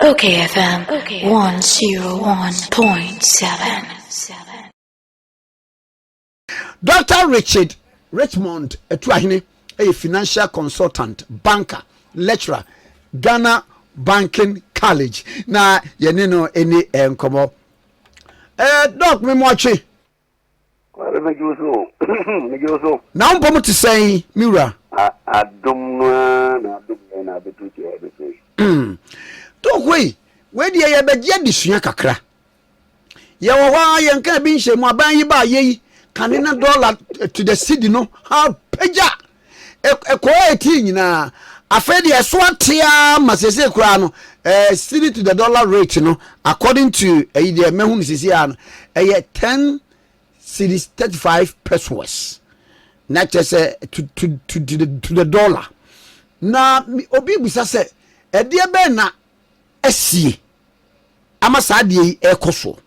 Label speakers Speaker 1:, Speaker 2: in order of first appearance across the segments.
Speaker 1: Okay, FM. Okay. 101.7.
Speaker 2: Dr. Richmond Etuahine, a financial consultant, banker, lecturer, Ghana Banking College. Na yenino any enkomo. Doc me mochi.
Speaker 3: Kwale mejuso.
Speaker 2: Na umpomu ti say Mira.
Speaker 3: Adumwa na betuti ebese.
Speaker 2: Doc we di ye beje disua kakra. Ye wo wa ye nka bi nhye mu aban yi ba ye kanina dollar to the city no ha peja ko 18 nyina afedi eso atia masese kura no city to the dollar rate no according to the mehun sisi an 10 cities 35 pesos not just to the dollar na obi busa se e de be na asie ama sa de ekoso.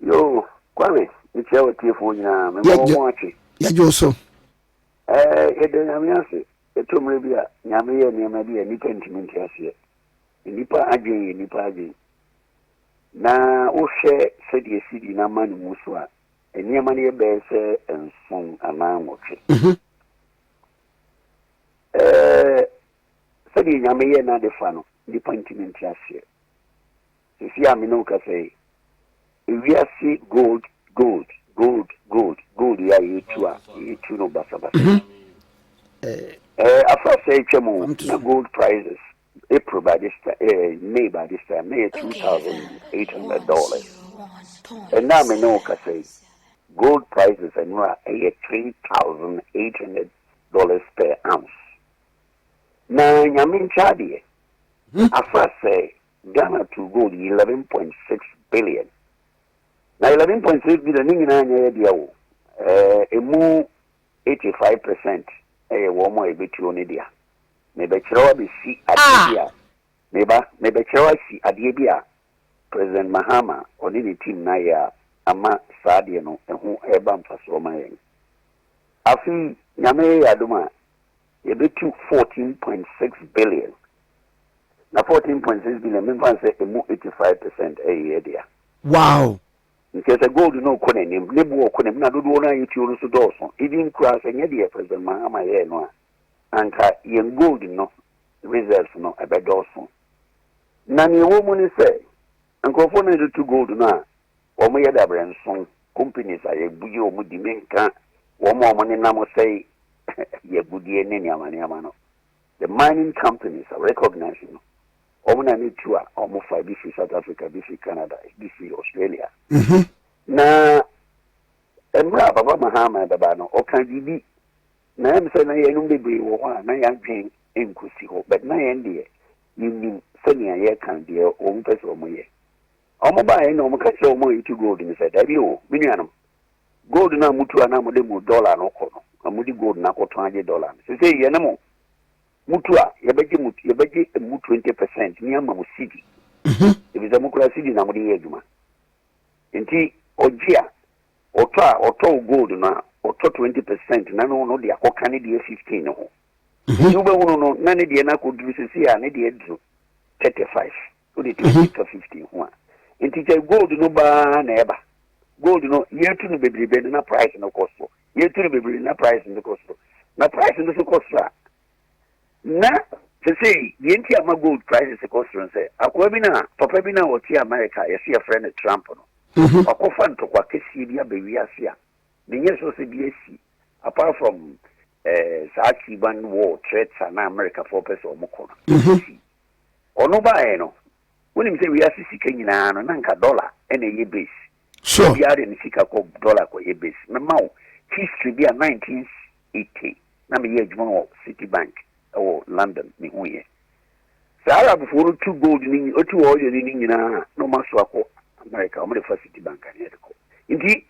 Speaker 3: Yo, kwame, it's our telephone now. Me watching.
Speaker 2: Ya joso.
Speaker 3: Ede nyamiase. Eto mrebia nyame ye nipa bia nipa ntimi ase. Nipa agye. Na wo hwe sedi esidi na manu muso a eniema ne be se enson anan wotwe. Sedi nyame ye na de fa no nipa ntimi ase. Sisi amino ka say we are see gold ya you no basa. After say chemo na gold prices April by this time, May by this time, May $2,800. And now me know ka say gold prices and now $3,800 per ounce. Na nyamin chadi after say Ghana to gold 11.6 billion. Na 11.6 billion ningi na anya dia wo emu 85% wo mo ebetu oni dia me be kire bi si adie bia me be kire si adie bia President Mahama oni ni team na ya ama saade no ehu eba mfaso ma yen afi nyame ya duma ebetu 14.6 billion na 14.6 billion me fan say emu 85% dia.
Speaker 2: Wow.
Speaker 3: Because a gold no konenim, nebu konem na dodo na yiti so dawson. Even cross enye de President Mahama ye no anka yen gold no reserves no ebe dawson. Na ni wo mu ni say ankofo na do gold na wo mo ye da branson companies aye buye wo mu di menka wo mo ni na mo say ye budie ne ni amane no. The mining companies are recognizing no. Omuna ni tua omo fa bi fi South Africa, bi fi Canada, bi fi Australia. Na emra baba Mahama baba no o kan bibi na em se na ye num bebre wo ho na ya dwen enkusi ho but na ye ndie nim se ne ye kan de o mu pese o mo ye omo ba ye no mo ka che o mo yitu gold ni se da bi o minuanum gold na mutu ana mo de mu dollar no ko no amudi gold na ko ton age dollar se se ye na mo mutu a yebeje mu 20% ni ama mu cedi ebiza mu kura cedi na mo de ye aduma enti ojia oto gold na oto 20% na no de akoka ne de 15 no you be wono no na ne de na ko duru sisi a ne de duru 35 o de 20 to 15 ho enti je gold no ba na eba gold no yetu no bebrebe na price no cost yetu no bebrebe na price no cost na price no so cost na say yenti ama gold prices cost say akwa bi na papa bi na woti America yesi a friend Trump no akofa ntokwa kesi bi abewi ase a nenye so se bi esi apart from sachi ban war threats na America for person omoko no ono ba e no woni se wi ase sika nyina no na nka dollar ene ye base
Speaker 2: so
Speaker 3: bi ade ni sika ko dollar ko ye base me ma history bi a 1980 na me ye adwuma wo Citibank or London ni huye sara before to gold ni otu oyo ni nyina no maso akọ America o mo the Citibank ani edeko inti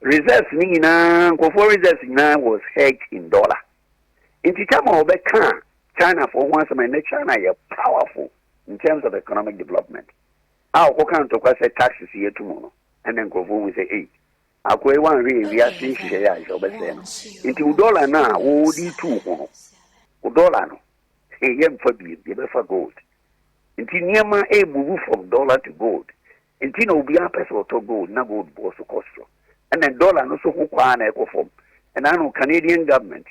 Speaker 3: reserves ni nyina ko for reserves nyina was hedged in dollar inti tama obeka China for once my China are powerful in terms of economic development how ko kan to kwase taxes here tomorrow and then go we say hey akwe wan re we are seeing she ya so be say no inti dollar na wo di tu ho dollar no yem for be for gold. Nti niema move from dollar to gold. Nti no be a person to gold na gold bo so cost. And then dollar no so ko kwa na e form. And I know Canadian government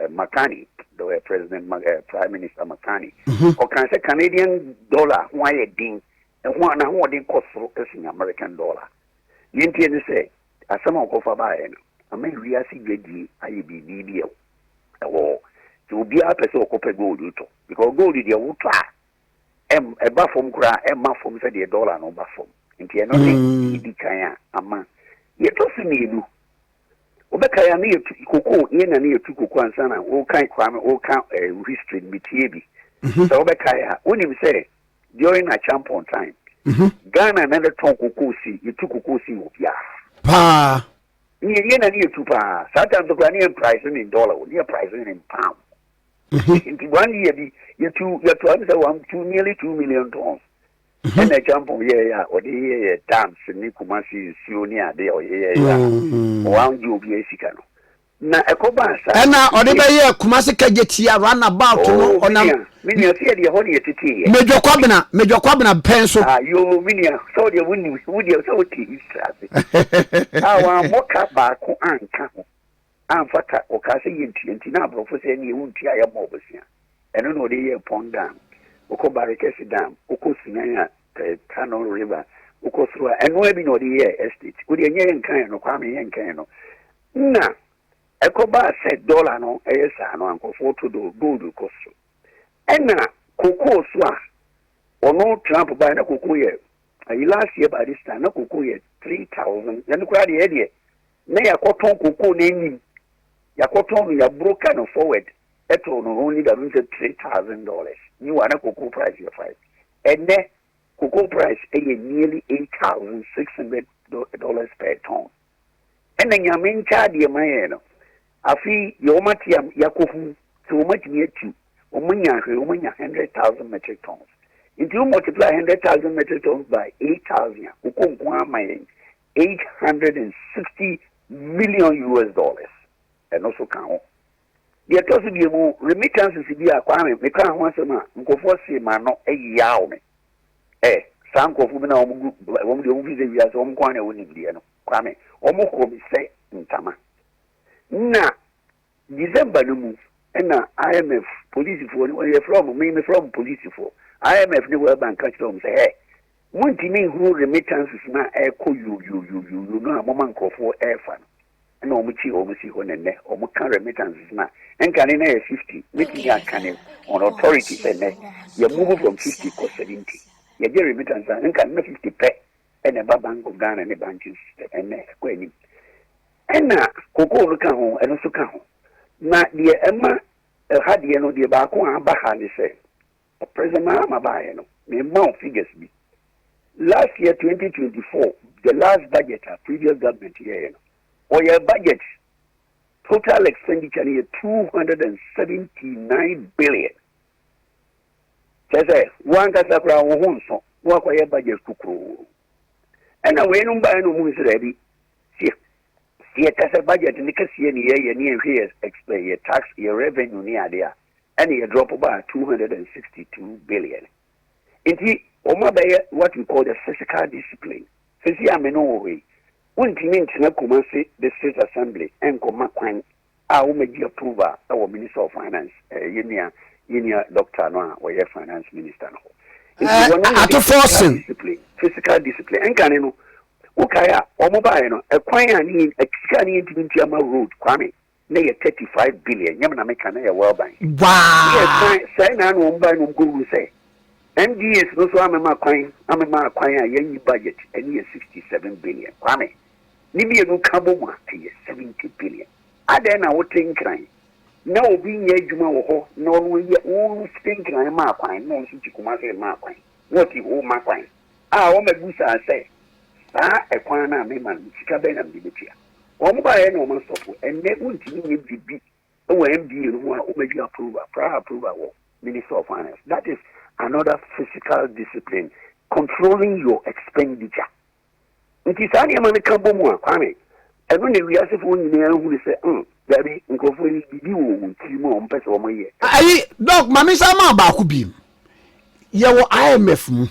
Speaker 3: Makani, the President Prime Minister Makani, or can say Canadian dollar why a ding and one who didn't cost for American dollar. You intend to say as some of our buying, I mean we are see IBB or to be a person of gold because gold is your try. A buffum cry, a muffum said the dollar no buffum. Into another kaya, ama. Yet also need you. Obeka ya ni koko ye na ni etu koko ansa na o kan kwame o kan history metie bi. So obeka ya onim say during a champion time. Ghana na the ton koko si etu koko si obia.
Speaker 2: Pa.
Speaker 3: Ye na ni etu pa. Sometimes the Ghanaian price in dollar, we are pricing in pound. In 1 year be you two nearly 2 million tons. And a jump on or the dams in Nikumasi Sionia de or one you be a sicano. Na a cobas and now or the year
Speaker 2: Kumasi Kajetia run about on a
Speaker 3: mini fear the honey at tea.
Speaker 2: Major Quabina pencil.
Speaker 3: You minia saw the winning with your so tea. Our mocha barco and camel. And fata or Cassie in Tinabro for saying you won't tear your mobilia. And I know the year pond down. Oko Barakesi Dam, Oko Sinaya, Kano River, Oko Sua, and where no the air estate. Would you yan kind of Kwame yan kind of na Ekoba said dollar no, no, Uncle Photo do gold cost. And na Coco Swa or no Trump by the Coco year. Last year by this time, no Coco year 3,000, then quite the idea. Nay, a cotton Coco naming Yakoton, you are broken forward. Eto no only that means $3,000. You want a cocoa price your five. And then cocoa price nearly $8,600 per ton. And then your main card your man. I feel your matiam yakufu so much near to Omania 100,000 metric tons. If you multiply 100,000 metric tons by 8,000, $860 million. And also count. The toss be more remittances be a kwame, me can once a man, Nkofo say man no a yaw me. Some Kofumina won't be over as home corner winning the kwame, almost come say in Tama. Na December no move, and IMF police for from me from police for IMF the World Bank catch them say, hey, one team who remittances na echo you know a moment for air fan. And almost see one and there, almost can remittances now. And can in 50, making a can on authorities and you move from 50 to 70. You get remittance and can 50 pay and a bank of Ghana and a banking system and squaring. And now, Coco look home and also come. Now, the Emma had the end of the Baco and Bahan say, a present Mama Bayano, may more figures be. Last year, 2024, the last budget of previous government year. Or your budget, total expenditure is 279 billion. Say, one Casabra won't so, what your budget to grow. And away no buy no moves ready. See, a Casa budget in the Cassian year, here, explain your tax, your revenue near there, and you drop about 262 billion. Indeed, what we call the physical discipline. Since you are no way. One thing na Kumasi, the State Assembly, and Komakwan, our major approval, our Minister of Finance, Yenia Doctor Noah, or your Finance Minister. Physical discipline, and Canino, Ukaya, or mobile, acquiring a scanning into road, Kwame, near 35 billion, Yamana World Bank.
Speaker 2: Wow!
Speaker 3: Yes, sign on one by no Google say. MDS no so I'm a young budget, and year 67 billion. Kwame. Nibi no cabo 70 billion. I then I would think crying. No being a Juma or no we all think I mark wine, no Chikumase mark wine. What you all mark wine? Ah, oh my goose, I say. Ah, a quana man, Chicaben and Bibitia. One by no man stop, and they won't be OMD who make you approval, prior approval, Minister of Finance. That is another physical discipline, controlling your expenditure. It is only a man come more, Kwame. And when we ask if one who say, Baby, nkrofo yi bibi wo ntimo o mpese wo moye.
Speaker 2: Ayi doc mami sa ma ba ku bi. Ye wo IMF mu.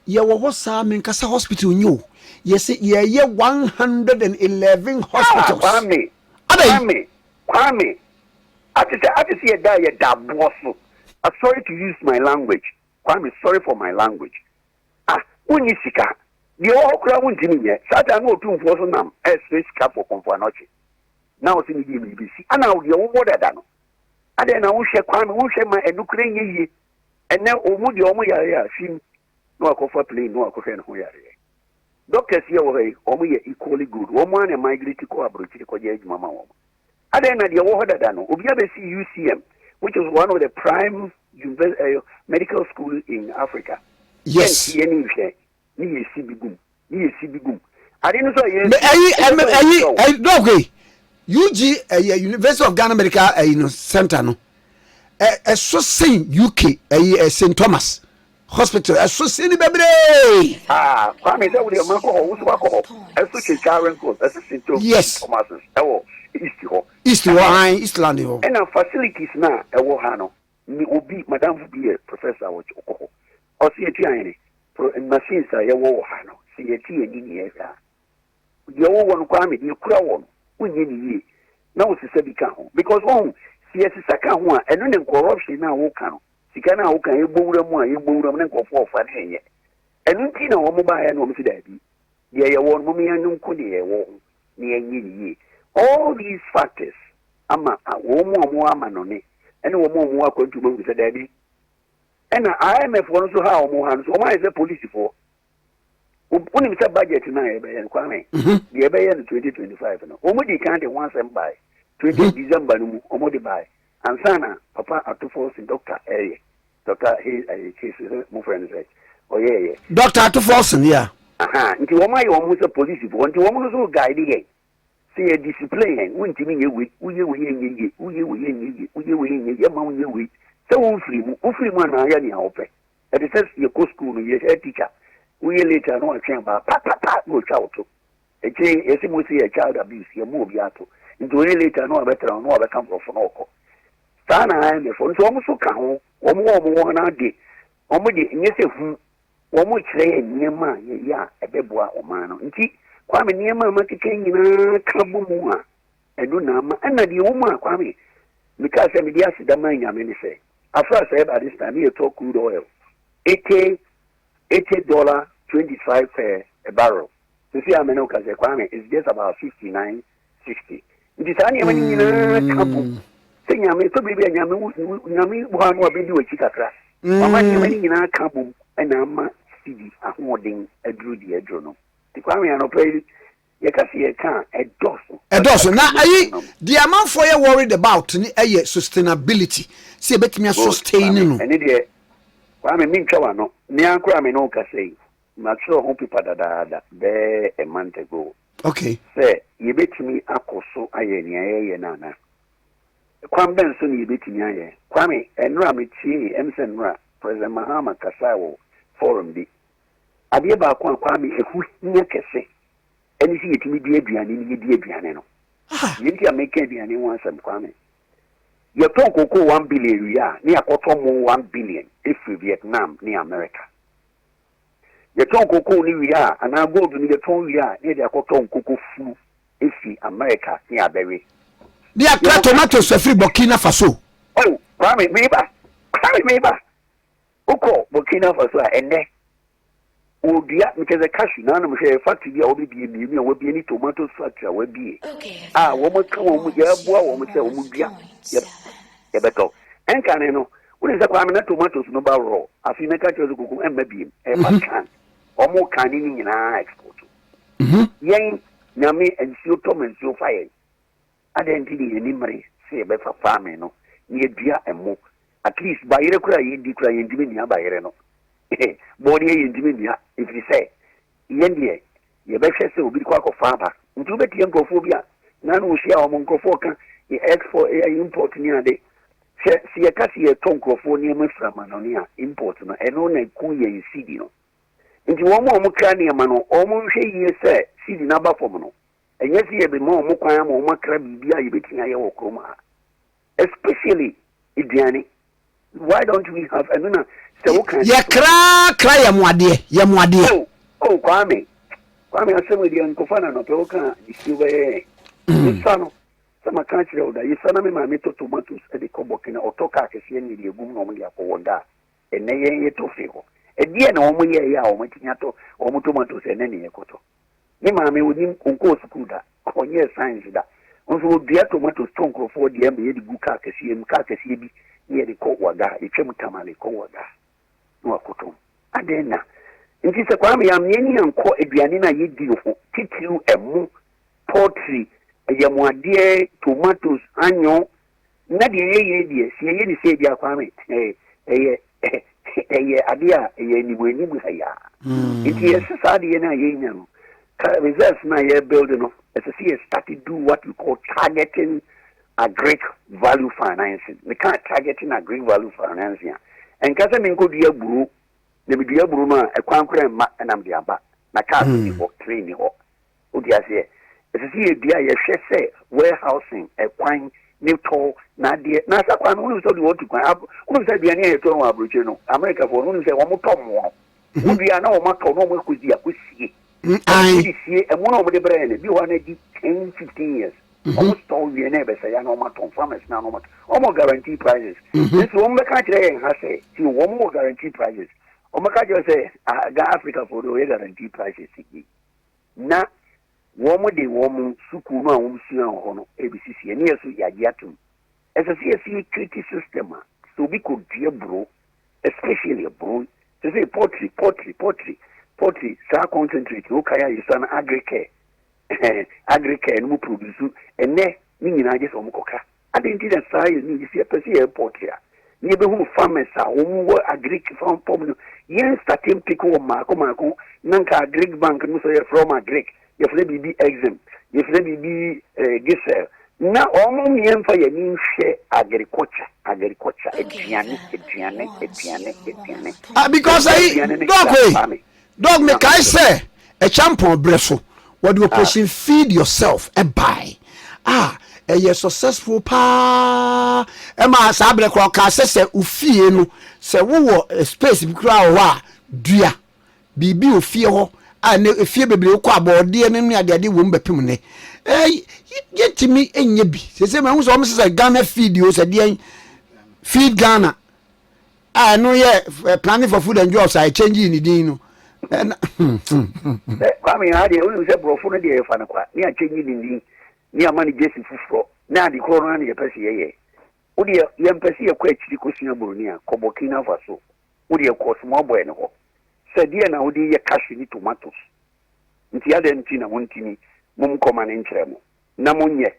Speaker 2: Ye wo ho sa men kasa hospital nyo. Yes ye 111 hospitals.
Speaker 3: Kwame. I just see a guy that boss. I'm sorry to use my language. Kwame, sorry for my language. When sika, the all crowd won't tell me yet. Satan no 2 for some sika for comfort. Now it's in the BBC. And now the old water done. And then I will share Kwame, will share my Ukraine and now Omudi Omoya, see no comfort plane, no coffee. Doctors here were equally good. Woman and migrate to collaborate with Mama. And then the water done. Obiabesi UCM, which is one of the prime medical schools in Africa.
Speaker 2: Yes.
Speaker 3: I didn't
Speaker 2: know. UG University of Ghana Medical Center no. So saying UK St Thomas Hospital. So saying baby.
Speaker 3: Kwame that with your Marco. St Thomas.
Speaker 2: East London.
Speaker 3: And our facilities now, a Wohano, ni obi, Madame be a professor, which or CAT, and machines are your Wohano, CAT and in here. Your one Kwame, you crown, when you now it's a become because CS is a count, and then corruption now will count. Sikana, who can you board them and go for fun here. And you know, mobile and woman's daddy. Yeah, one woman and could near ye. All these factors, one more and one more going to move with the daddy. And IMF wants to have more hands. Why is the police for? When it's a budget tonight, Kwame, the Abayan 2025. Omodi can't once and buy 20 December, Omodi buy. And Sana, Papa, at 2 force in Dr. A. Dr. My friend said, oh, yeah.
Speaker 2: Dr. 2 force, yeah.
Speaker 3: Into Omai almost a police for one to almost guide again. See a discipline, when to me with so free man, I am open. At the first year, school, your head teacher. We later know a chamber, go out to a child abuse, your movie out into a later know a better on what I come from Oko. Sana, I am for almost so calm, or more day. Omedi, yes, one which lay near my, a beboa or man. Kwame Niama Matiking in a Kabumua, and Dunama, and the Uma Kwame, because I'm the acid the mine, I mean, say. At first, I at this time, you talk crude oil $80.25 a barrel. To see Amenoka, Kwame is just about 59.60. It is only a Kabu. Saying, I may probably be a Yami, one will be doing Chicatra. Mamma in a Kabu, and I'm CD, a hoarding a drudy, a journal. The Kwame and Opay, you can see a car, a dozen. Now,
Speaker 2: the amount for you worried about sustainability. See, bet me a sustaining.
Speaker 3: And it, Kwame Minchawano, near Kwame no Casay, Maxo Home people that there a month ago.
Speaker 2: Okay.
Speaker 3: Say, you bet me a coso, I nana. Kwame Benson, you bet me, Kwame, and Ramichi, Emson Ra, President Mahama Kasawo, Forum D. Adeɛ baako a Kwame ehu nya kɛse ɛne sɛ yɛtumi di aduane ne yɛdi aduane no yɛnti ameka aduane ho asɛm Kwame yɛtɔn koko 1 billion ria ne yɛakɔtɔ mo 1 billion ɛfiri Vietnam ne America yɛtɔn koko ne ria anaa gold ne yɛtɔn ria ne yɛde akɔtɔ koko fu ɛfiri America ne abɛwe
Speaker 2: ne yɛka tomatoes ɛfiri Burkina Faso
Speaker 3: oh Kwame meba ukɔ Burkina Faso a ɛnɛ Odia, because a cashew, none of the factory will be a will be any tomato factory, will be. Woman come on with your boy, woman say, yep, better. And can what is the Kwame tomatoes no barrel? I feel make a cook and maybe a can or more canning in our export. Yang, Yami, and so Tom and so fire. I didn't see any money, say about farming, no, near dear and more. At least by a cry, you decry in Dimania by Reno. Body in Dimania, if you say, Yendia, your best will be quack of farmer. Into the Yankophobia, none will share among Kofoka, the export import near day. See a cassia tonko for near Muframanonia, import, and only Kuya in Sidino. Into one more Mukrania mano, almost a year, say, see the number for mono. and yes, you be more Mukam or Makra Bibia, you between Ayokoma, especially Idiani. Why don't we have another?
Speaker 2: Ya cry, Yamwadi.
Speaker 3: Oh, Kwame, I said with the Uncle Fana, no Toka, you were son. Some country that you son of my metal tomatoes at the Kobokina or Toka, in the boom normally for Wanda, and they to feel. And the end, only a yao, Matinato, or Motomatoes and any Koto. Nimami would him Uncle Skuda, or yes, science that. Also, dear tomatoes, Tonko for the MBA, the Buka, Kakasi, near the Kowaga, the Chemutamali Kowaga. No Koto. Adena. It is a Kwame, I'm Yenny and Co Edianina Yidio, Titu, a moo, poultry, a Yamwadie, tomatoes, annual, Nadia, see, say, dear Kwame, idea, anyway, it is a society and I know. Results now here building as a CS started to do what we call targeting agri value financing. We can't targeting agri value financing. And because I'm in good year brew, the media bruma a conqueror and I'm the abba. Na can't be training or Udia say, as a see a dear say warehousing a quine new tall Nadia Nasa Kwan who said what to go up, who said the near to Aboriginal America for who said one more Tom. We are now much or no could see. I see and one over the brand, you want to give 10, 15 years. Almost all the neighbors say, I know my farmers now, almost guarantee prices. This one country has say, you one more guarantee prices. Omakajo say, Africa for the guarantee prices. Now, one more day, one Sukuma, Umsia, ABCC, and yes, we are yatum. As a CSC treaty system, so we could dear bro, especially a bro, to say poultry, sa concentrate, okay, is an agricare no produce, and ne, meaning I just omoka. I didn't see that size, you see a person poultry. Neighborhood farmers are who agric farm problem. Yen starting pick over Marco, Nanka agric bank, no say from agric, if they be exempt, if they be gisel. Now, all me and for your new share agriculture, Ediane.
Speaker 2: Because dog me I say a champion bresso. What do operation feed yourself a buy? A year successful pa Emma Sabre Croca says ufie no say wo space crowd wa dua bibi ofie ho na efie bebre ko abode ne nu ade wo mbepem ne yetimi enye bi say me hu so me say Ghana feed o say de feed Ghana no ye planning for food and jobs I change in din no
Speaker 3: Kwame hade we say brofo no de fa na kwa ni a change in din ni amani Jesse fufuro na di corona na yepese ye wo de yempese ye kwa achiri kosua boroni a Kobokina Faso wo de ko small boy ne ho se de na wo de ye cash ni tomatoes nti ya de nti na wontimi mum koma ne nkyere mo na monye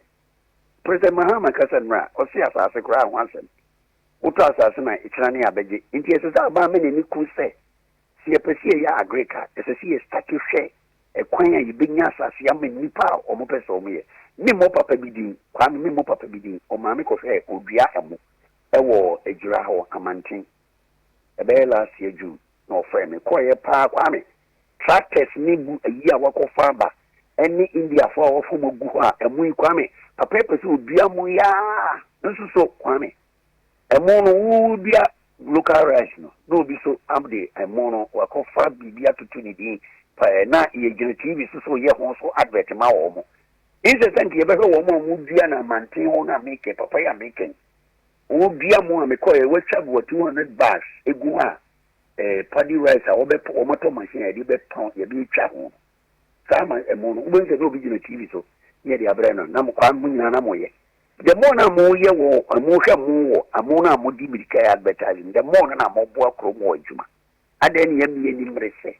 Speaker 3: President Mahama Kasanra o si asase kra hwansem wo to asase na ikira ne abeje nti esesa ba me ne ku se si yepese ye agrika esesa ye start to share ekwan ya yibenya asase ya nipa o mo pese o mo ye ni mo papa bidin kwame mi mo papa bidin o maame ko hwe odua emo ewo ejira ho amantin ebe last year June no frame me ko ye pa kwame tractors ni bu ayi a wako famba eni India for wo fo mogu ho a emu kwame papa pese odua mo ya nso so kwame emu no wo bia local rice no bi so amde emu no wako fa bibia tutu ni din pa na ye gina TV so ye ho so advert ma wo mo Instant you better woman na maintain on a make a papaya making. Oh, dear more, because a what's up with 200 bars, a gua, paddy rice, or be tomato machine, a little pound, a big chapel. Some a moon, when's the original TV so near the Abrana, Namoye. The more na more ye war, a motion more, a mona modibika advertising, the more na more work or more juma. And then ye be any mercy.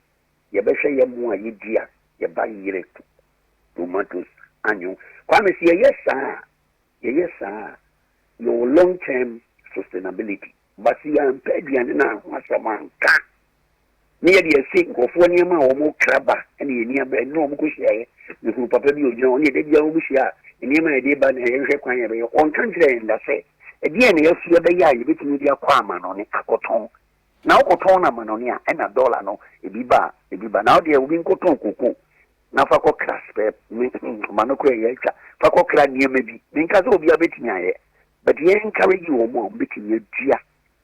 Speaker 3: Ye better ye more ye dear, ye buy ye tomatoes. Annual. Kwame say yes sir. Your long-term sustainability. But see I'm pedian na wasaman ka. Near the sink of one year or more crabber and near bed no mushia. The papa be on the day of Mushia. In the idea by the on country and that's it. Again, if you be ya, you get media quaman on a cotton. Now cotton a manonia and $1 no, a biba. Now they will be cotton cuckoo. na fa kokra spare manoko ye twa fa kokra niema bi nka so obi abetimi aye but ye encourage you mo betimi dua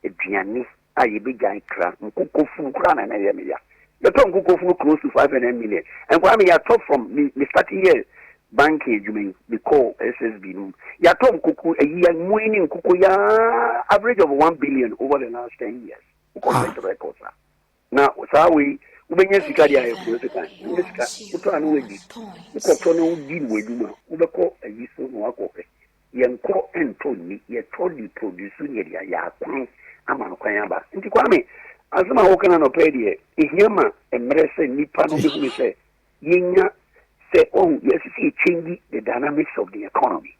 Speaker 3: aduane aye be jan kra nkokofu kra na ye me ya the ton nkokofu close to 500 million and kwa me ya top from me starting here bank adwuma me call SSB no ya tom kuku ya muini nkuku ya average of 1 billion over the last 10 years uko the records na sawi ubenye sikari ya kuwezeka nisika uto anu wedi uko tono udi weduma ubeko ayiso no akope yenko entoni ye todi produce nyeri ya kwan ama no kwan aba nti kwa me azuma hokana no pedie ihiama emrese nipa no bi se yenya say, oh, yes, you see, changing the dynamics of the economy.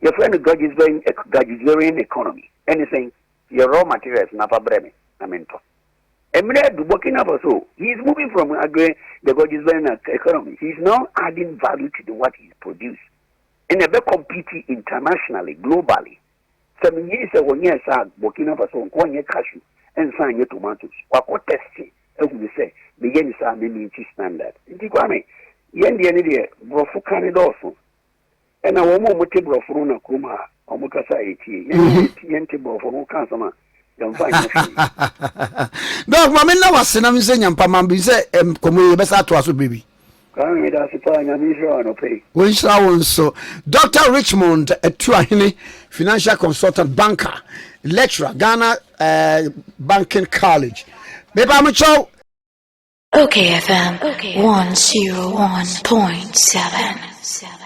Speaker 3: Your friend Gajisvarian economy. Anything, your raw materials, Napa Breme, Amento. Emre Burkina Faso, he is moving from the Gajisvarian economy. He is now adding value to what he produces. And they're competing internationally, globally. 7 years ago, yes, Burkina Faso, 1 year cashew, and sign your tomatoes. Wako testing, as we say, begin to meet standard. Kwame. Yendi ene de brofo kan dɔɔso ɛna wɔn mo mote brofo na kuma ɔmo kasa eti yenti brofo no kan sama yɛmfa nyɛ
Speaker 2: dɔk ma menna wasena me sɛ nyampa ma bi sɛ kɔmɔ yɛ bɛsa to aso baby
Speaker 3: kan me da se pa nya mi hwɛ no pay
Speaker 2: wɔn hyira wɔn so Dr. Richmond Atuahene financial consultant banker lecturer Ghana Banking College beba mo chow
Speaker 1: Okay FM 101.7